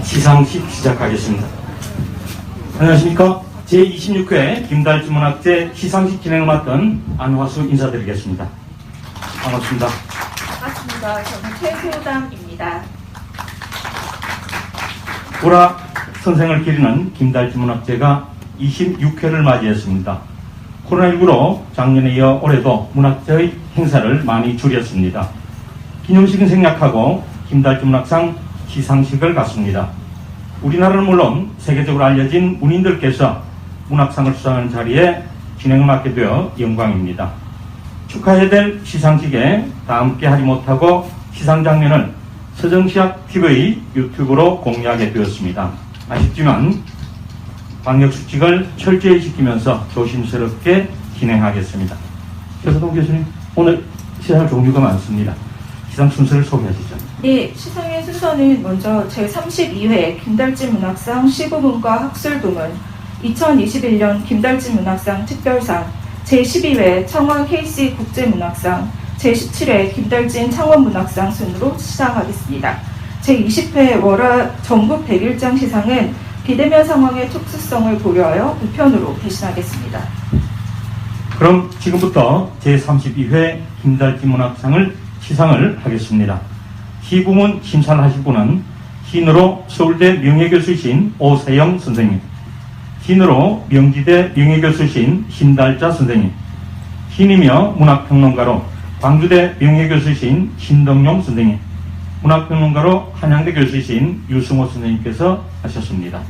시상식 시작하겠습니다. 안녕하십니까. 제26회 김달주 문학제 시상식 진행을 맡은 안화수 인사드리겠습니다. 반갑습니다. 반갑습니다. 저는 최소담입니다. 보라 선생을 기리는 김달주 문학제가 26회를 맞이했습니다. 코로나19로 작년에 이어 올해도 문학제의 행사를 많이 줄였습니다. 기념식은 생략하고 김달주 문학상 시상식을 갖습니다. 우리나라는 물론 세계적으로 알려진 문인들께서 문학상을 수상하는 자리에 진행을 맡게 되어 영광입니다. 축하해야 될 시상식에 다 함께 하지 못하고 시상 장면을 서정시학 TV 유튜브로 공유하게 되었습니다. 아쉽지만 방역수칙을 철저히 지키면서 조심스럽게 진행하겠습니다. 최서동 교수님, 오늘 시상 종류가 많습니다. 시상 순서를 소개하시죠. 네, 시상의 순서는 먼저 제32회 김달진 문학상 시부문과 학술부문, 2021년 김달진 문학상 특별상, 제12회 청원 KC 국제문학상, 제17회 김달진 창원문학상 순으로 시상하겠습니다. 제20회 월화 전국 100일장 시상은 비대면 상황의 특수성을 고려하여 우편으로 대신하겠습니다. 그럼 지금부터 제32회 김달진 문학상을 시상을 하겠습니다. 시부문 심사를 하실 분은 신으로 서울대 명예교수이신 오세영 선생님, 신으로 명지대 명예교수이신 신달자 선생님, 신이며 문학평론가로 광주대 명예교수이신 신덕용 선생님, 문학평론가로 한양대 교수이신 유승호 선생님께서 하셨습니다.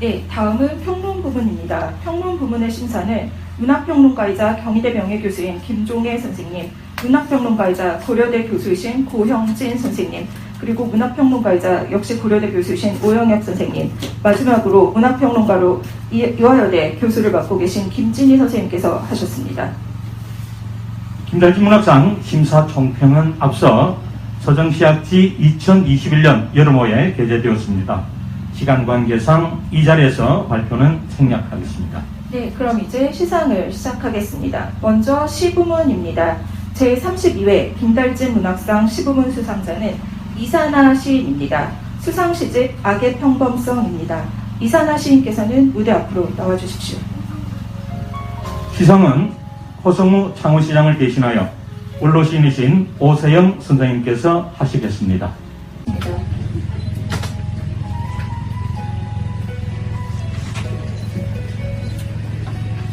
네, 다음은 평론 부문입니다. 평론 부문의 심사는 문학평론가이자 경희대 명예교수인 김종애 선생님, 문학평론가이자 고려대 교수이신 고형진 선생님, 그리고 문학평론가이자 역시 고려대 교수이신 오영혁 선생님, 마지막으로 문학평론가로 이화여대 교수를 맡고 계신 김진희 선생님께서 하셨습니다. 김달진 문학상 심사 총평은 앞서 서정시학지 2021년 여름호에 게재되었습니다. 시간 관계상 이 자리에서 발표는 생략하겠습니다. 네, 그럼 이제 시상을 시작하겠습니다. 먼저 시부문입니다. 제32회 김달진 문학상 시부문 수상자는 이산화 시인입니다. 수상 시집 악의 평범성입니다. 이산화 시인께서는 무대 앞으로 나와주십시오. 시상은 허성무 창원시장을 대신하여 원로 시인이신 오세영 선생님께서 하시겠습니다.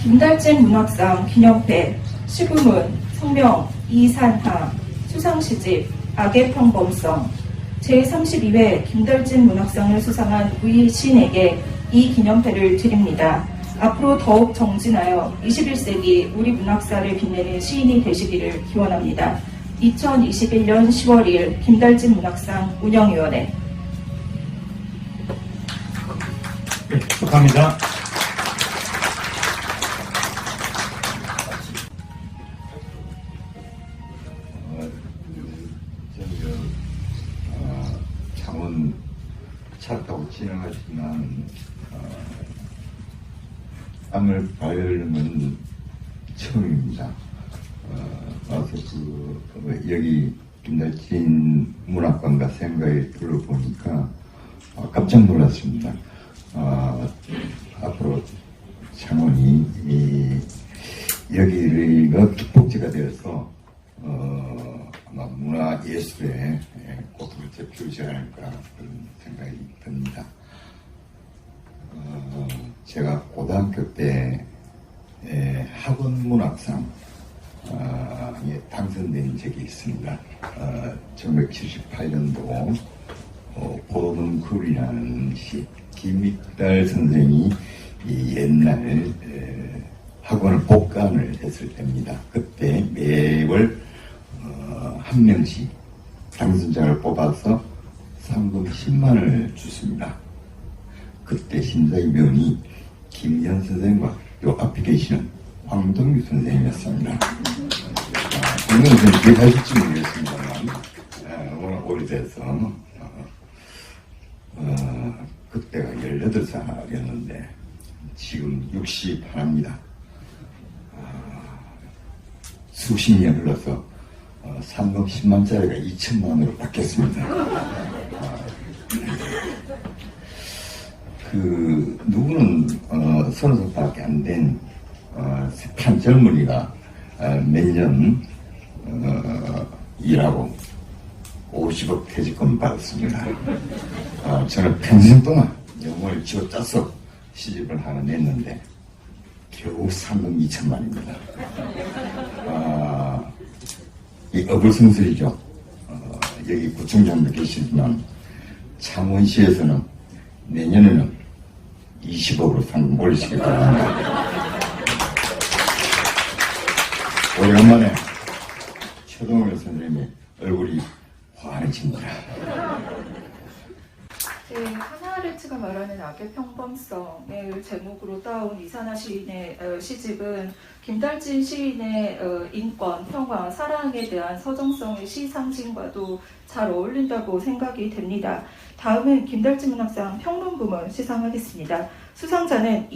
김달진 문학상 기념패 시부문 성명 이산화 수상시집 악의 평범성 제32회 김달진 문학상을 수상한 우리 시인에게 이 기념패를 드립니다. 앞으로 더욱 정진하여 21세기 우리 문학사를 빛내는 시인이 되시기를 기원합니다. 2021년 10월 2일 김달진 문학상 운영위원회. 네, 축하합니다. 창원 차 타고 진행하지만 땅을 밟는 처음입니다. 와서 여기 김달진 문학관과 생각에 둘러보니까 깜짝 놀랐습니다. 앞으로 창원이 여기가 기폭지가 되어서 아마 문화예술의 두 번째 표지 않을까 그런 생각이 듭니다. 제가 고등학교 때 학원 문학상에 당선된 적이 있습니다. 1978년도 보는 굴이라는 시 김익달 선생이 옛날 학원을 복간을 했을 때입니다. 그때 매월 한 명씩 당선자를 뽑아서 상금 10만원을 줬습니다. 그때 심사위원이 김현 선생과 요 앞에 계시는 황동규 선생님이었습니다. 황동규 선생님 기억하실지 모르겠습니다만 오늘 오래돼서 그때가 18살이었는데 지금 61입니다. 수십 년 흘러서 상금 10만짜리가 2천만으로 바뀌었습니다. 누구는 30살밖에 안 된 한 젊은이가 매년 일하고 50억 퇴직금 받았습니다. 저는 평생 동안 영혼을 쥐어짜서 시집을 하나 냈는데 겨우 3억 2천만입니다. 이 어불성설이죠. 여기 구청장도 계시지만 창원시에서는 내년에는 20억으로 상금 올리시기 바랍니다. 오랜만에 최동일 선생님의 얼굴이 환해집니다. 하나아르트가 말하는 악의 평범성을 제목으로 따온 이산화 시인의 시집은 김달진 시인의 인권, 평화, 사랑에 대한 서정성의 시상징과도 잘 어울린다고 생각이 됩니다. 다음은 김달진 문학상 평론 부문 시상하겠습니다. 수상자는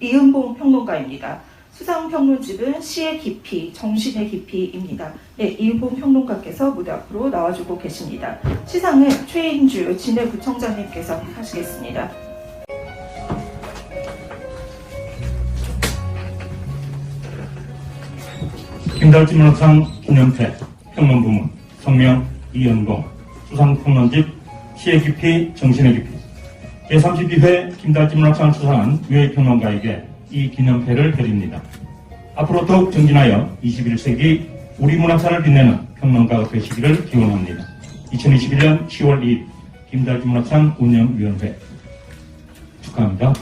이은봉 평론가입니다. 수상평론집은 시의 깊이, 정신의 깊이입니다. 네, 이은봉 평론가께서 무대 앞으로 나와주고 계십니다. 시상은 최인주 진해구청장님께서 하시겠습니다. 김달진 문학상 기념패 평론부문 성명 이은봉 수상평론집 시의 깊이 정신의 깊이 제32회 김달진 문학상을 수상한 유해 평론가에게 이 기념패를 드립니다. 앞으로 더욱 정진하여 21세기 우리 문학사를 빛내는 평론가가 되시기를 기원합니다. 2021년 10월 2일 김달진 문학상 운영위원회 축하합니다.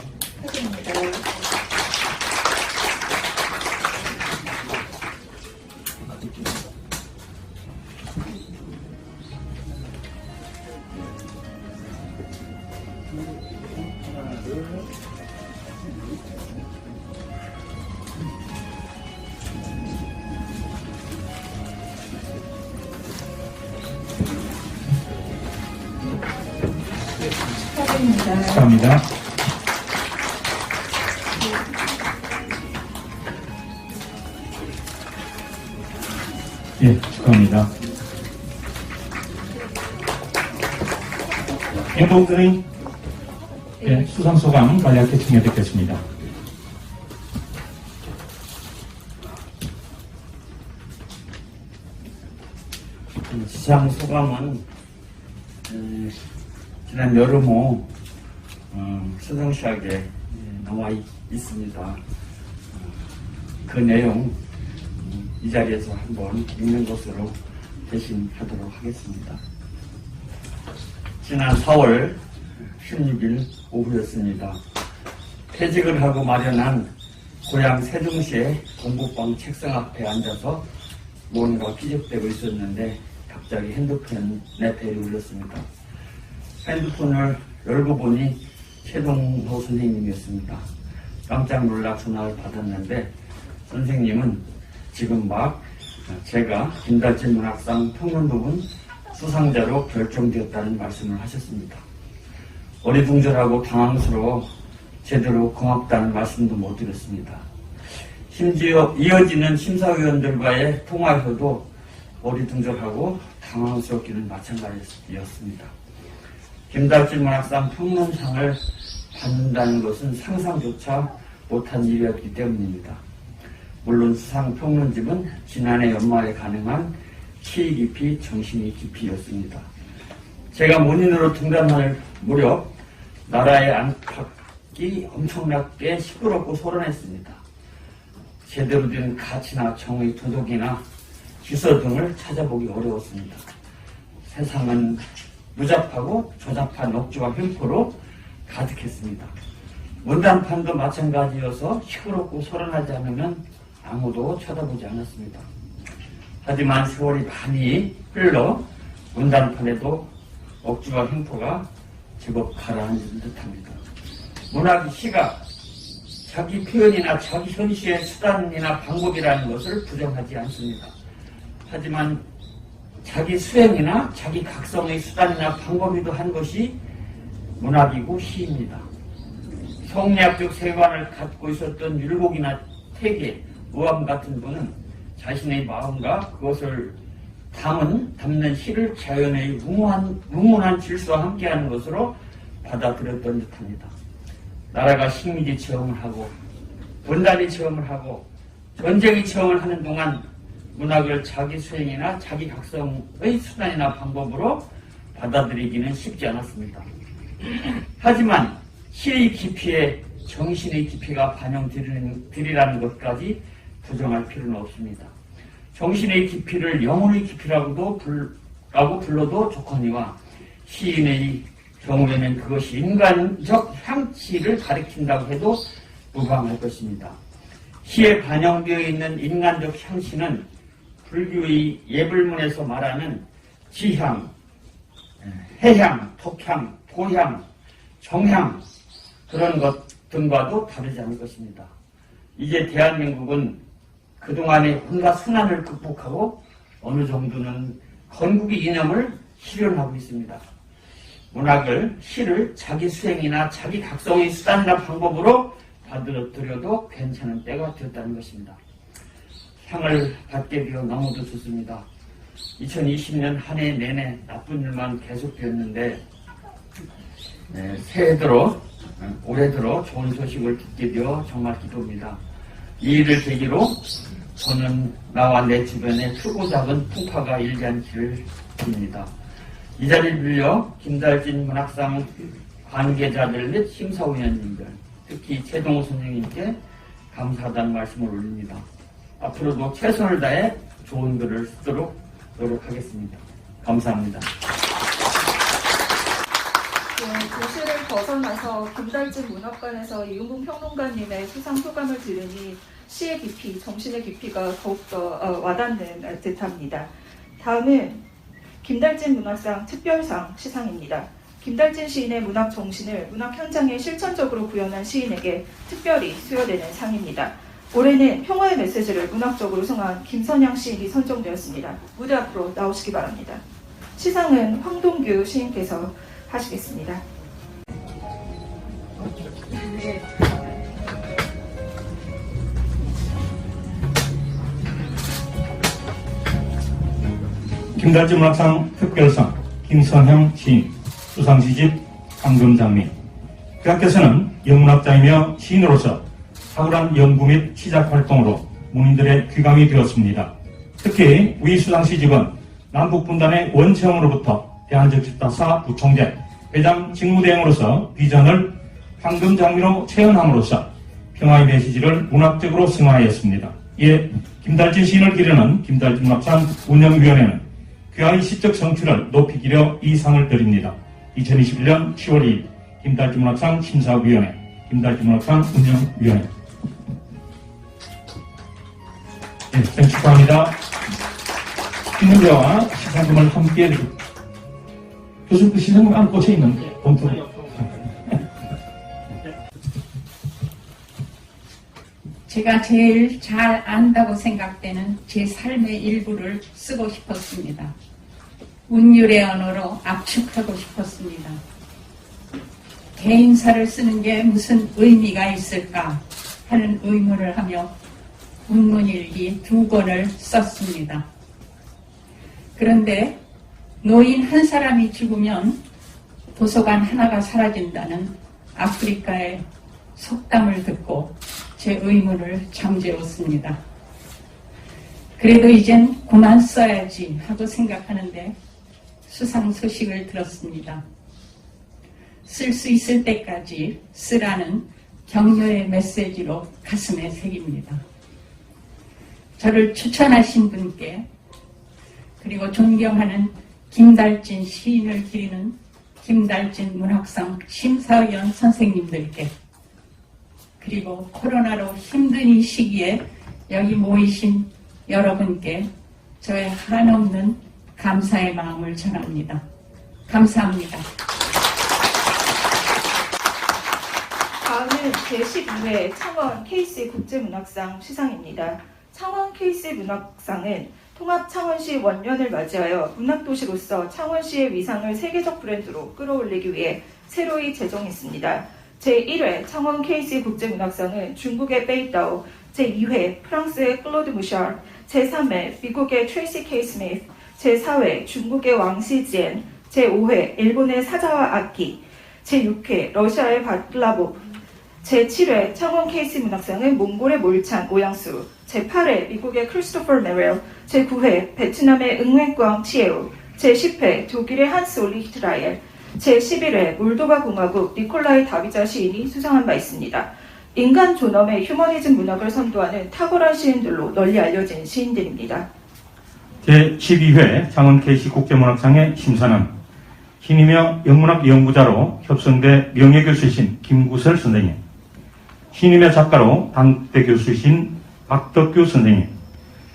축하드립니다. 축하합니다. 예, 축하합니다. 행복들의 예, 수상소감 간략히 청해 듣겠습니다. 수상 소감은 지난 여름호 수상시하게 나와 있습니다. 그 내용 이 자리에서 한번 읽는 것으로 대신하도록 하겠습니다. 지난 4월 16일 오후였습니다. 퇴직을 하고 마련한 고향 세종시의 동북방 책상 앞에 앉아서 뭔가 피적대고 있었는데 갑자기 핸드폰에 벨이 울렸습니다. 핸드폰을 열고 보니 최동호 선생님이었습니다. 깜짝 놀라 전화를 받았는데 선생님은 지금 막 제가 김달진 문학상 평론부문 수상자로 결정되었다는 말씀을 하셨습니다. 어리둥절하고 당황스러워 제대로 고맙다는 말씀도 못 드렸습니다. 심지어 이어지는 심사위원들과의 통화에서도 어리둥절하고 당황스럽기는 마찬가지였습니다. 김달진 문학상 평론상을 받는다는 것은 상상조차 못한 일이었기 때문입니다. 물론 수상 평론집은 지난해 연말에 가능한 시 깊이 정신이 깊이였습니다. 제가 문인으로 등단할 무렵 나라의 안팎이 엄청나게 시끄럽고 소란했습니다. 제대로 된 가치나 정의, 도덕이나 기서 등을 찾아보기 어려웠습니다. 세상은 무잡하고 조잡한 억지와 횡포로 가득했습니다. 문단판도 마찬가지여서 시끄럽고 소란하지 않으면 아무도 쳐다보지 않았습니다. 하지만 세월이 많이 흘러 문단판에도 억지와 횡포가 제법 가라앉은 듯합니다. 문학이 시가 자기 표현이나 자기 현시의 수단이나 방법이라는 것을 부정하지 않습니다. 하지만 자기 수행이나 자기 각성의 수단이나 방법이기도 한 것이 문학이고 시입니다. 성리학적 세관을 갖고 있었던 율곡이나 태계, 의암 같은 분은 자신의 마음과 그것을 담는 시를 자연의 무문한 질서와 함께하는 것으로 받아들였던 듯합니다. 나라가 식민지 체험을 하고 분단위 체험을 하고 전쟁의 체험을 하는 동안 문학을 자기 수행이나 자기 각성의 수단이나 방법으로 받아들이기는 쉽지 않았습니다. 하지만 시의 깊이에 정신의 깊이가 반영되리라는 것까지 부정할 필요는 없습니다. 정신의 깊이를 영혼의 깊이라고 불러도 좋거니와 시인의 경우에는 그것이 인간적 향치를 가리킨다고 해도 무방할 것입니다. 시에 반영되어 있는 인간적 향치는 불교의 예불문에서 말하는 지향, 해향, 톡향, 도향, 정향 그런 것 등과도 다르지 않을 것입니다. 이제 대한민국은 그동안의 온갖 순환을 극복하고 어느 정도는 건국의 이념을 실현하고 있습니다. 문학을, 시를 자기 수행이나 자기 각성의 수단이나 방법으로 받아들여도 괜찮은 때가 되었다는 것입니다. 상을 받게 되어 너무도 좋습니다. 2020년 한 해 내내 나쁜 일만 계속되었는데 올해 들어 좋은 소식을 듣게 되어 정말 기쁩니다. 이 일을 계기로 저는 나와 내 주변에 크고 작은 풍파가 일지 않기를 빕니다. 이 자리를 빌려 김달진 문학상 관계자들 및 심사위원님들, 특히 최동호 선생님께 감사하다는 말씀을 올립니다. 앞으로도 최선을 다해 좋은 글을 쓰도록 노력하겠습니다. 감사합니다. 도시를 벗어나서 김달진 문학관에서 이은봉 평론가님의 수상 소감을 들으니 시의 깊이, 정신의 깊이가 더욱더 와닿는 듯합니다. 다음은 김달진 문학상 특별상 시상입니다. 김달진 시인의 문학 정신을 문학 현장에 실천적으로 구현한 시인에게 특별히 수여되는 상입니다. 올해는 평화의 메시지를 문학적으로 성한 김선양 시인이 선정되었습니다. 무대 앞으로 나오시기 바랍니다. 시상은 황동규 시인께서 하시겠습니다. 김달진 문학상 특별상 김선형 시인, 수상시집 황금장미. 그학께서는 영문학자이며 시인으로서 탁월한 연구 및 시작 활동으로 문인들의 귀감이 되었습니다. 특히 위 수상시집은 남북분단의 원체형으로부터 대한적십다사 부총재, 회장 직무대행으로서 비전을 황금장미로 체현함으로써 평화의 메시지를 문학적으로 승화하였습니다. 이에 김달진 시인을 기르는 김달진 문학상 운영위원회는 귀화의 시적 성취를 높이기려 이 상을 드립니다. 2021년 10월 2일 김달진 문학상 심사위원회, 김달진 문학상 운영위원회. 네, 생일 축하합니다. 신문제와 시상금을 함께 교수 그 시상금 안 꽂혀 있는데 봉투. 제가 제일 잘 안다고 생각되는 제 삶의 일부를 쓰고 싶었습니다. 운율의 언어로 압축하고 싶었습니다. 개인사를 쓰는 게 무슨 의미가 있을까 하는 의문을 하며 운문일기 2권을 썼습니다. 그런데 노인 한 사람이 죽으면 도서관 하나가 사라진다는 아프리카의 속담을 듣고 제 의문을 잠재웠습니다. 그래도 이젠 그만 써야지 하고 생각하는데 수상 소식을 들었습니다. 쓸 수 있을 때까지 쓰라는 격려의 메시지로 가슴에 새깁니다. 저를 추천하신 분께, 그리고 존경하는 김달진 시인을 기리는 김달진 문학상 심사위원 선생님들께, 그리고 코로나로 힘든 이 시기에 여기 모이신 여러분께 저의 한없는 감사의 마음을 전합니다. 감사합니다. 다음은 제12회 창원 KC 국제문학상 시상입니다. 창원 KC 문학상은 통합 창원시 원년을 맞이하여 문학도시로서 창원시의 위상을 세계적 브랜드로 끌어올리기 위해 새로이 제정했습니다. 제1회 창원 KC 국제문학상은 중국의 베이따오, 제2회 프랑스의 클로드 무샬, 제3회 미국의 트레이시 케이 스미스, 제4회 중국의 왕시지엔, 제5회 일본의 사자와 아키, 제6회 러시아의 바틀라보프, 제7회 창원 케이시 문학상은 몽골의 몰찬 오양수, 제8회 미국의 크리스토퍼 메렐, 제9회 베트남의 응웬꽝 치에우, 제10회 독일의 한스 올리히트 라엘, 제11회 몰도바 공화국 니콜라이 다비자 시인이 수상한 바 있습니다. 인간 존엄의 휴머니즘 문학을 선도하는 탁월한 시인들로 널리 알려진 시인들입니다. 제12회 창원 케이시 국제문학상의 심사는 신임여 영문학 연구자로 협성대 명예교수이신 김구설 선생님, 신임여 작가로 단대 교수이신 박덕규 선생님,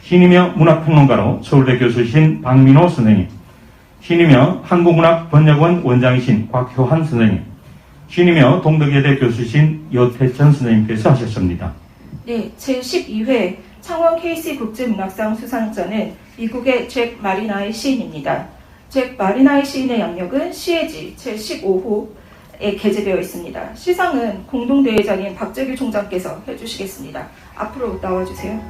신임여 문학평론가로 서울대 교수이신 박민호 선생님, 신임여 한국문학번역원 원장이신 곽효한 선생님, 신임여 동덕여대 교수이신 여태천 선생님께서 하셨습니다. 네, 제12회 창원 케이시 국제문학상 수상자는 미국의 잭 마리나이 시인입니다. 잭 마리나이 시인의 양력은 시해지 제15호에 게재되어 있습니다. 시상은 공동대회장인 박재규 총장께서 해주시겠습니다. 앞으로 나와주세요.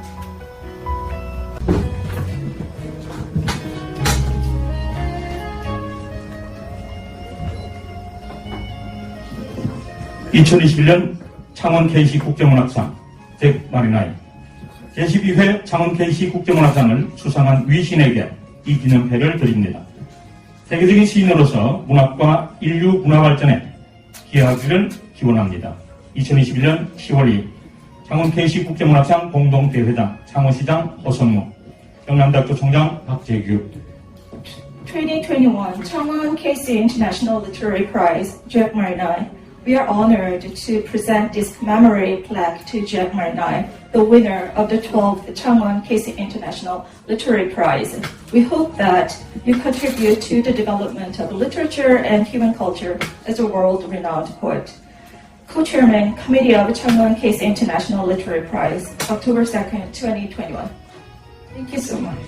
(2021년) 창원 케이시 국제문학상 잭 마리나이, 제12회 창원 케이시 국제문학상을 수상한 위신에게 이 기념패를 드립니다. 세계적인 시인으로서 문학과 인류 문화 발전에 기여하기를 기원합니다. 2021년 10월 2일 창원 케이시 국제문학상 공동대회장 창원시장 허성무, 경남대학교 총장 박재규. 2021 Changwon Casey International Literary Prize, Jack Marinai. We are honored to present this commemorative plaque to Jack Marinai, the winner of the 12th Changwon Casey International Literary Prize. We hope that you contribute to the development of literature and human culture as a world-renowned poet. Co-Chairman, Committee of Changwon Casey International Literary Prize, October 2nd, 2021. Thank you so much.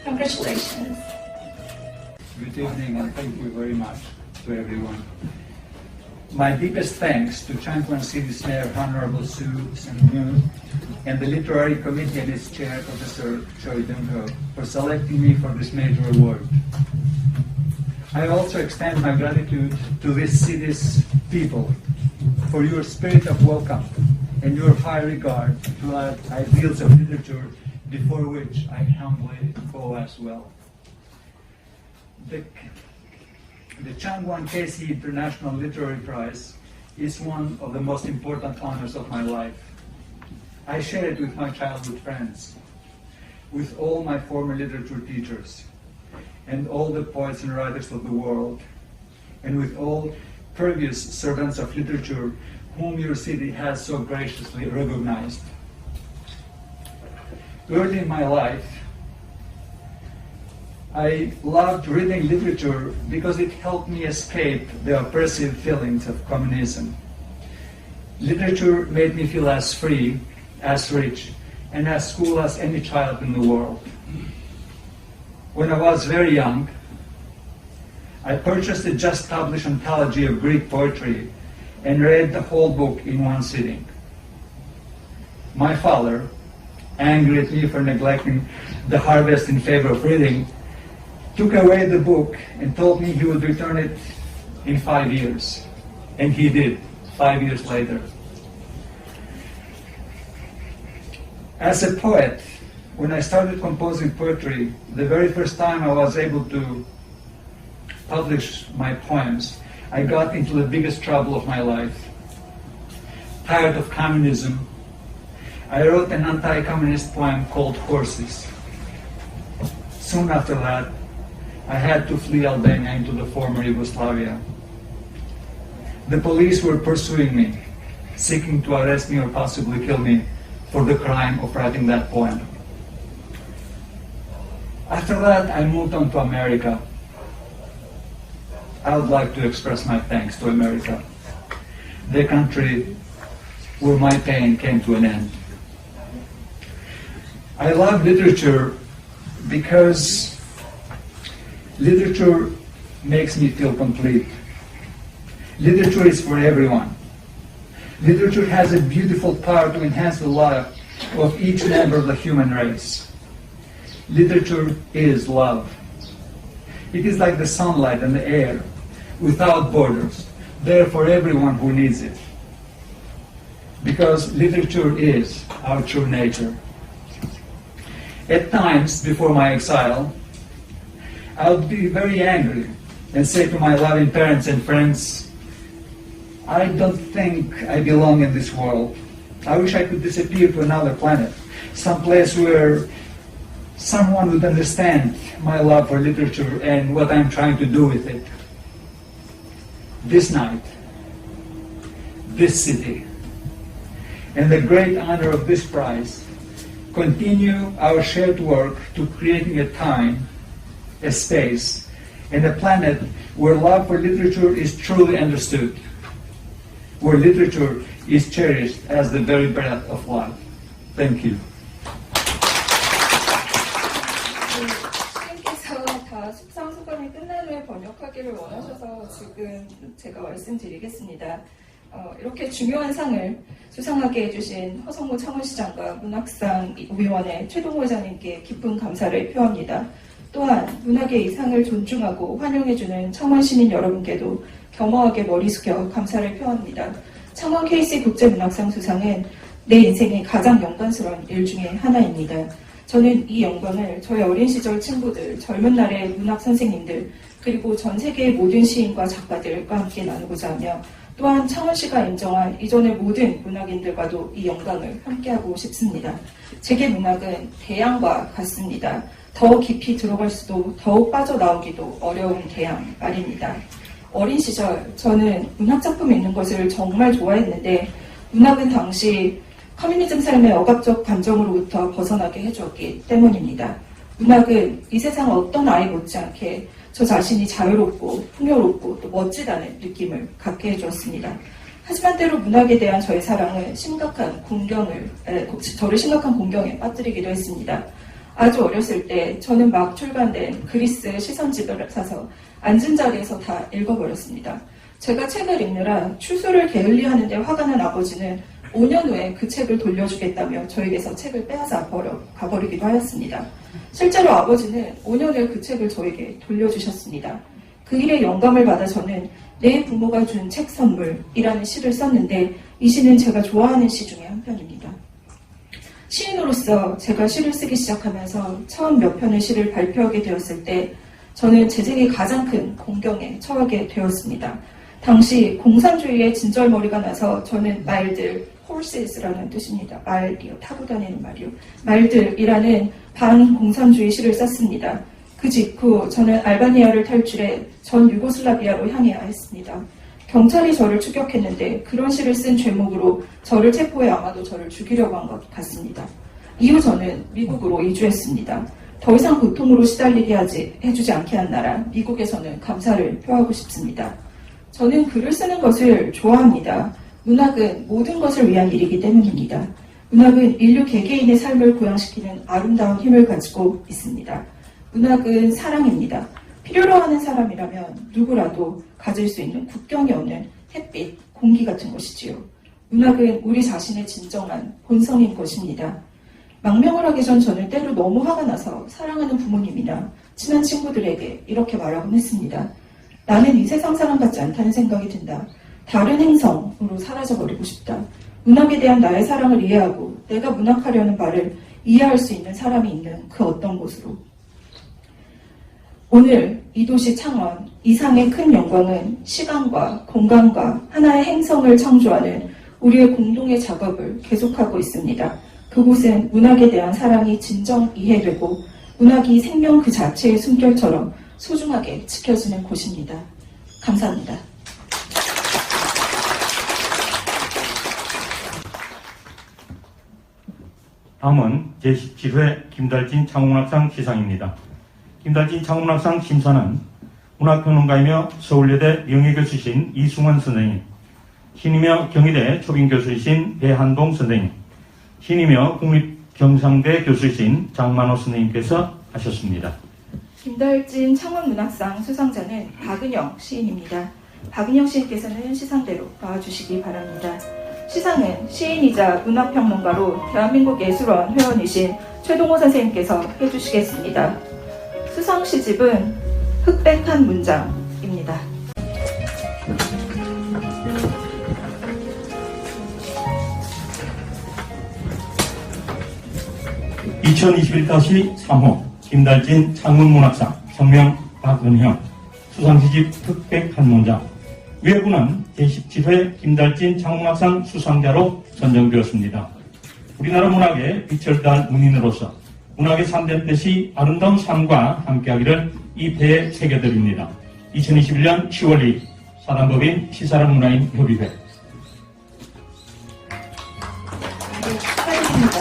Congratulations. Good evening and thank you very much to everyone. My deepest thanks to Changwon City's Mayor Honorable Su Sang-moon and the Literary Committee and its Chair Professor Choi Dong-ho for selecting me for this major award. I also extend my gratitude to this city's people for your spirit of welcome and your high regard to our ideals of literature, before which I humbly bow as well. The Changwon Casey International Literary Prize is one of the most important honors of my life. I share it with my childhood friends, with all my former literature teachers, and all the poets and writers of the world, and with all previous servants of literature whom your city has so graciously recognized. Early in my life, I loved reading literature because it helped me escape the oppressive feelings of communism. Literature made me feel as free, as rich, and as cool as any child in the world. When I was very young, I purchased a just published anthology of Greek poetry and read the whole book in one sitting. My father, angry at me for neglecting the harvest in favor of reading, took away the book and told me he would return it in 5 years. And he did, 5 years later. As a poet, when I started composing poetry, the very first time I was able to publish my poems, I got into the biggest trouble of my life. Tired of communism, I wrote an anti-communist poem called Horses. Soon after that, I had to flee Albania into the former Yugoslavia. The police were pursuing me, seeking to arrest me or possibly kill me for the crime of writing that poem. After that, I moved on to America. I would like to express my thanks to America, the country where my pain came to an end. I love literature because literature makes me feel complete. Literature is for everyone. Literature has a beautiful power to enhance the life of each member of the human race. Literature is love. It is like the sunlight and the air, without borders, there for everyone who needs it. because literature is our true nature. At times, before my exile, I would be very angry and say to my loving parents and friends, I don't think I belong in this world. I wish I could disappear to another planet, someplace where someone would understand my love for literature and what I'm trying to do with it. This night, this city, and the great honor of this prize continue our shared work to creating a time, a space, and a planet where love for literature is truly understood, where literature is cherished as the very breath of life. Thank you. 선생님께서 다 숙상소감이 끝난 후에 번역하기를 원하셔서 지금 제가 말씀드리겠습니다. 이렇게 중요한 상을 수상하게 해주신 허성무 창원시장과 문학상 위원회 최동호 회장님께 깊은 감사를 표합니다. 또한 문학의 이 상을 존중하고 환영해주는 창원시민 여러분께도 겸허하게 머리 숙여 감사를 표합니다. 창원 KC 국제문학상 수상은 내 인생의 가장 영광스러운 일 중에 하나입니다. 저는 이 영광을 저희 어린 시절 친구들, 젊은 날의 문학 선생님들, 그리고 전 세계의 모든 시인과 작가들과 함께 나누고자 하며 또한 창원시가 인정한 이전의 모든 문학인들과도 이 영광을 함께하고 싶습니다. 제게 문학은 대양과 같습니다. 더 깊이 들어갈수도 더욱 빠져나오기도 어려운 대양 말입니다. 어린 시절 저는 문학작품 읽는 것을 정말 좋아했는데 문학은 당시 커뮤니즘 삶의 억압적 감정으로부터 벗어나게 해주었기 때문입니다. 문학은 이 세상 어떤 아이 못지않게 저 자신이 자유롭고 풍요롭고 또 멋지다는 느낌을 갖게 해주었습니다. 하지만 때로 문학에 대한 저의 사랑은 저를 심각한 공경에 빠뜨리기도 했습니다. 아주 어렸을 때 저는 막 출간된 그리스 시선집을 사서 앉은 자리에서 다 읽어버렸습니다. 제가 책을 읽느라 추수를 게을리하는데 화가 난 아버지는 5년 후에 그 책을 돌려주겠다며 저에게서 책을 빼앗아 가버리기도 하였습니다. 실제로 아버지는 5년 후에 그 책을 저에게 돌려주셨습니다. 그 일에 영감을 받아 저는 내 부모가 준 책 선물이라는 시를 썼는데 이 시는 제가 좋아하는 시 중에 한 편입니다. 시인으로서 제가 시를 쓰기 시작하면서 처음 몇 편의 시를 발표하게 되었을 때 저는 재생의 가장 큰 공경에 처하게 되었습니다. 당시 공산주의의 진절머리가 나서 저는 말들, horses라는 뜻입니다. 말이요, 타고 다니는 말이요. 말들이라는 반공산주의 시를 썼습니다. 그 직후 저는 알바니아를 탈출해 전 유고슬라비아로 향해야 했습니다. 경찰이 저를 추격했는데 그런 시를 쓴 죄목으로 저를 체포해 아마도 저를 죽이려고 한 것 같습니다. 이후 저는 미국으로 이주했습니다. 더 이상 고통으로 시달리게 해주지 않게 한 나라 미국에서는 감사를 표하고 싶습니다. 저는 글을 쓰는 것을 좋아합니다. 문학은 모든 것을 위한 일이기 때문입니다. 문학은 인류 개개인의 삶을 고양시키는 아름다운 힘을 가지고 있습니다. 문학은 사랑입니다. 필요로 하는 사람이라면 누구라도 가질 수 있는 국경이 없는 햇빛, 공기 같은 것이지요. 문학은 우리 자신의 진정한 본성인 것입니다. 망명을 하기 전 저는 때로 너무 화가 나서 사랑하는 부모님이나 친한 친구들에게 이렇게 말하곤 했습니다. 나는 이 세상 사람 같지 않다는 생각이 든다. 다른 행성으로 사라져버리고 싶다. 문학에 대한 나의 사랑을 이해하고 내가 문학하려는 바를 이해할 수 있는 사람이 있는 그 어떤 곳으로. 오늘 이 도시 창원 이상의 큰 영광은 시간과 공간과 하나의 행성을 창조하는 우리의 공동의 작업을 계속하고 있습니다. 그곳은 문학에 대한 사랑이 진정 이해되고 문학이 생명 그 자체의 숨결처럼 소중하게 지켜지는 곳입니다. 감사합니다. 다음은 제17회 김달진 창원문학상 시상입니다. 김달진 창원문학상 심사는 문학평론가이며 서울여대 명예교수이신 이승원 선생님, 신이며 경희대 초빙교수이신 배한동 선생님, 신이며 국립경상대 교수이신 장만호 선생님께서 하셨습니다. 김달진 창원문학상 수상자는 박은영 시인입니다. 박은영 시인께서는 시상대로 나와주시기 바랍니다. 시상은 시인이자 문학평론가로 대한민국 예술원 회원이신 최동호 선생님께서 해주시겠습니다. 수상 시집은 흑백한 문장입니다. 2021-3호 김달진 창문문학상 성명 박은형 수상시집 특백 한 문장 외부는 제17회 김달진 창문문학상 수상자로 선정되었습니다. 우리나라 문학의 빛을 단 문인으로서 문학의 3대 뜻이 아름다운 삶과 함께하기를 이 배에 새겨드립니다. 2021년 10월 2일 사단법인 시사람 문화인 협의회. 축하드립니다.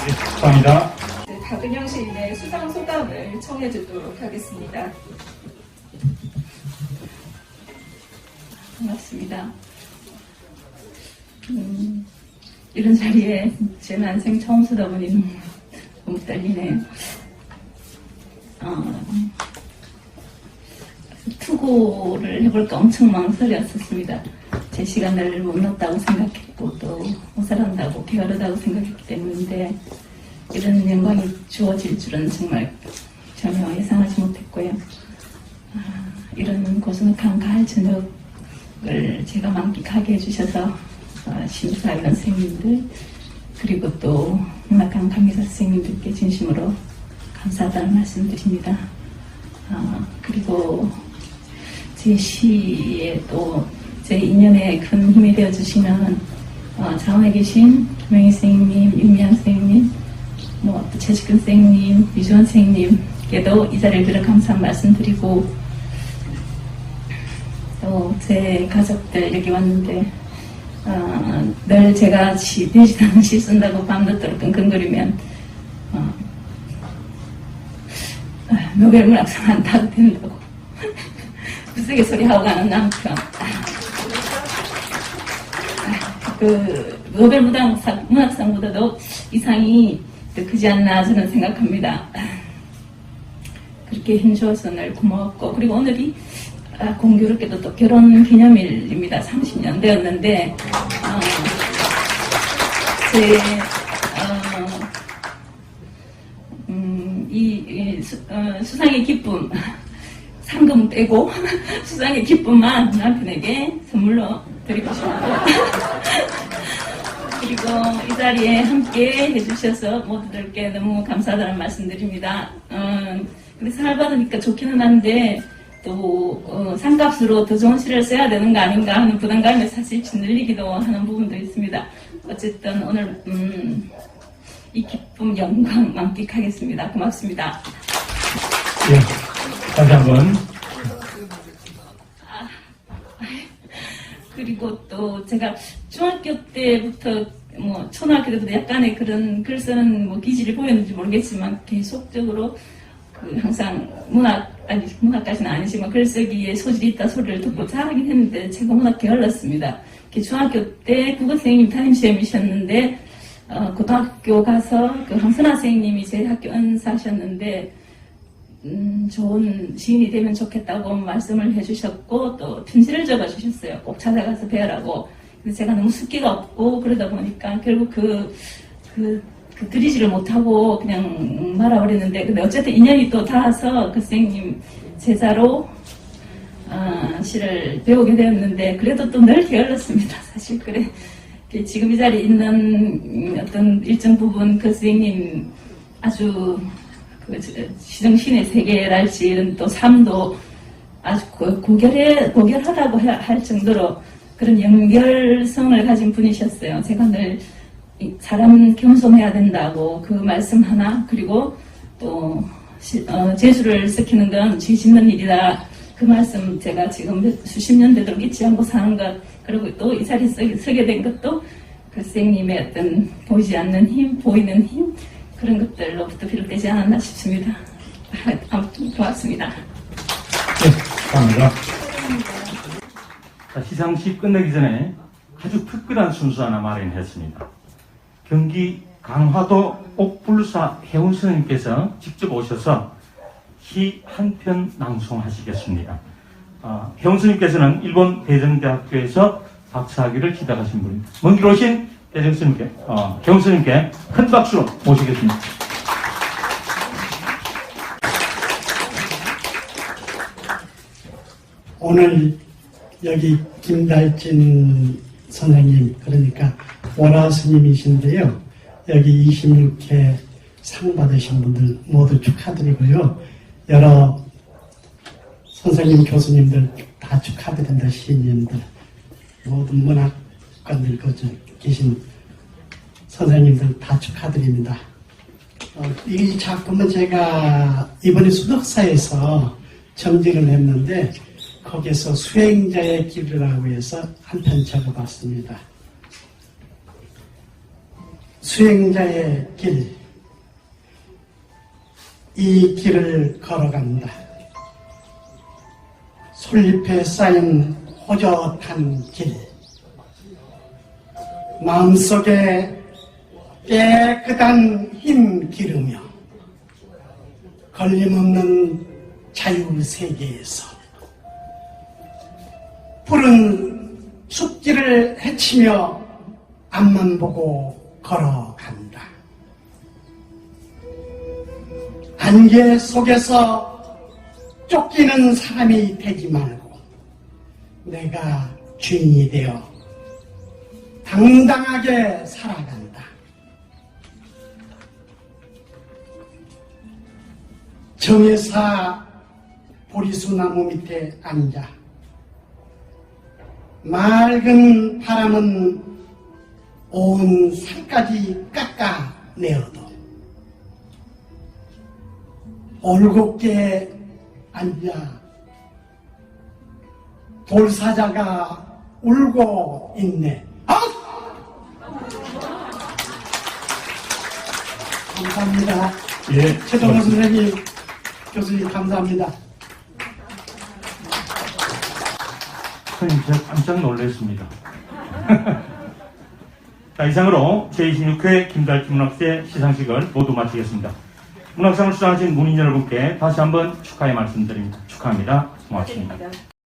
네, 축하합니다. 네, 박은영 시인의 수상 소감을 청해 듣도록 하겠습니다. 반갑습니다. 이런 자리에 제 난생 처음 서다 보니 너무 떨리네요. 투고를 해볼까 엄청 망설였었습니다. 제 시간을 못 넣었다고 생각했고 또 모자란다고 게으르다고 생각했기 때문인데 이런 영광이 주어질 줄은 정말 전혀 예상하지 못했고요. 이런 고즈넉한 가을 저녁을 제가 만끽하게 해주셔서 심사위원 선생님들 그리고 또 문학관 강의사 선생님들께 진심으로 감사하다는 말씀드립니다. 그리고 제 시에 또 제 인연에 큰 힘이 되어주시는 자원에 계신 김영희 선생님, 윤미향 선생님, 또 최식근 선생님, 유주원 선생님께도 이 자리를 빌어 감사한 말씀드리고 또 제 가족들 여기 왔는데 늘 제가 되지도 않은 시 쓴다고 밤늦도록 끙끙거리면 노벨문학상 안 타도 된다고 굳세게 소리하고 가는 남편 그 노벨 문학상보다도 이상이 더 크지 않나 저는 생각합니다. 그렇게 힘주어서 늘 고마웠고 그리고 오늘이 공교롭게도 또 결혼 기념일입니다. 30년 되었는데 수상의 기쁨 상금 빼고 수상의 기쁨만 남편에게 선물로 드리고 싶고 그리고 이 자리에 함께 해주셔서 모두들께 너무 감사하다는 말씀드립니다. 근데 상 받으니까 좋기는 한데 또 상값으로 더 좋은 시를 써야 되는 거 아닌가 하는 부담감에 사실 짓눌리기도 하는 부분도 있습니다. 어쨌든 오늘 이 기쁨 영광 만끽하겠습니다. 고맙습니다. 예, 다시 한번. 그리고 또 제가 중학교 때부터 초등학교 때부터 약간의 그런 글 쓰는 기질이 보였는지 모르겠지만 계속적으로 항상 문학까지는 아니지만 글쓰기에 소질이 있다 소리를 듣고 자라긴 했는데 제가 문학 게을렀습니다. 중학교 때 국어 선생님 담임시험이셨는데 고등학교 가서 그 황선아 선생님이 제 학교 은사셨는데 좋은 시인이 되면 좋겠다고 말씀을 해주셨고 또 편지를 적어주셨어요. 꼭 찾아가서 배우라고. 그래서 제가 너무 숫기가 없고 그러다 보니까 결국 드리지를 못하고 그냥 말아버렸는데 근데 어쨌든 인연이 또 닿아서 그 선생님 제자로 시를 배우게 되었는데 그래도 또 늘 게을렀습니다. 사실 그래 지금 이 자리에 있는 어떤 일정 부분 그 선생님 아주 시정신의 세계랄지 이런 또 삶도 아주 고결하다고 할 정도로 그런 연결성을 가진 분이셨어요. 제가 늘 사람 겸손해야 된다고 그 말씀 하나 그리고 또 재주를 썩히는 건 죄 짓는 일이다. 그 말씀 제가 지금 수십 년 되도록 잊지 않고 사는 것 그리고 또 이 자리에 서게 된 것도 그 선생님의 어떤 보이지 않는 힘, 보이는 힘 그런 것들로부터 비롯되지 않았나 싶습니다. 아무튼 고맙습니다. 네, 감사합니다. 자, 시상식 끝내기 전에 아주 특별한 순서 하나 마련했습니다. 경기 강화도 옥불사 혜운 스님께서 직접 오셔서 시 한 편 낭송하시겠습니다. 혜운 스님께서는 일본 대정대학교에서 박사학위를 시작하신 분입니다. 먼 길 오신 혜운 스님께 큰 박수로 모시겠습니다. 오늘 여기 김달진 선생님 그러니까 원화 스님이신데요. 여기 26회 상 받으신 분들 모두 축하드리고요. 여러 선생님, 교수님들 다 축하드린다. 시인님들, 모든 문학관들 계신 선생님들 다 축하드립니다. 이 작품은 제가 이번에 수덕사에서 정지를 했는데 거기에서 수행자의 길이라고 해서 한 편 적어봤습니다. 수행자의 길, 이 길을 걸어간다. 솔잎에 쌓인 호젓한 길, 마음속에 깨끗한 힘 기르며 걸림없는 자유세계에서 푸른 숲길을 헤치며 앞만 보고 걸어간다. 안개 속에서 쫓기는 사람이 되지 말고 내가 주인이 되어 당당하게 살아간다. 정회사 보리수나무 밑에 앉아 맑은 바람은 온 산까지 깎아내어도 올곧게 앉아 돌사자가 울고 있네. 감사합니다. 예, 최동호 선생님, 교수님 감사합니다. 선생님, 제가 깜짝 놀랐습니다. 자, 이상으로 제26회 김달진 문학제 시상식을 모두 마치겠습니다. 문학상을 수상하신 문인 여러분께 다시 한번 축하의 말씀드립니다. 축하합니다. 고맙습니다.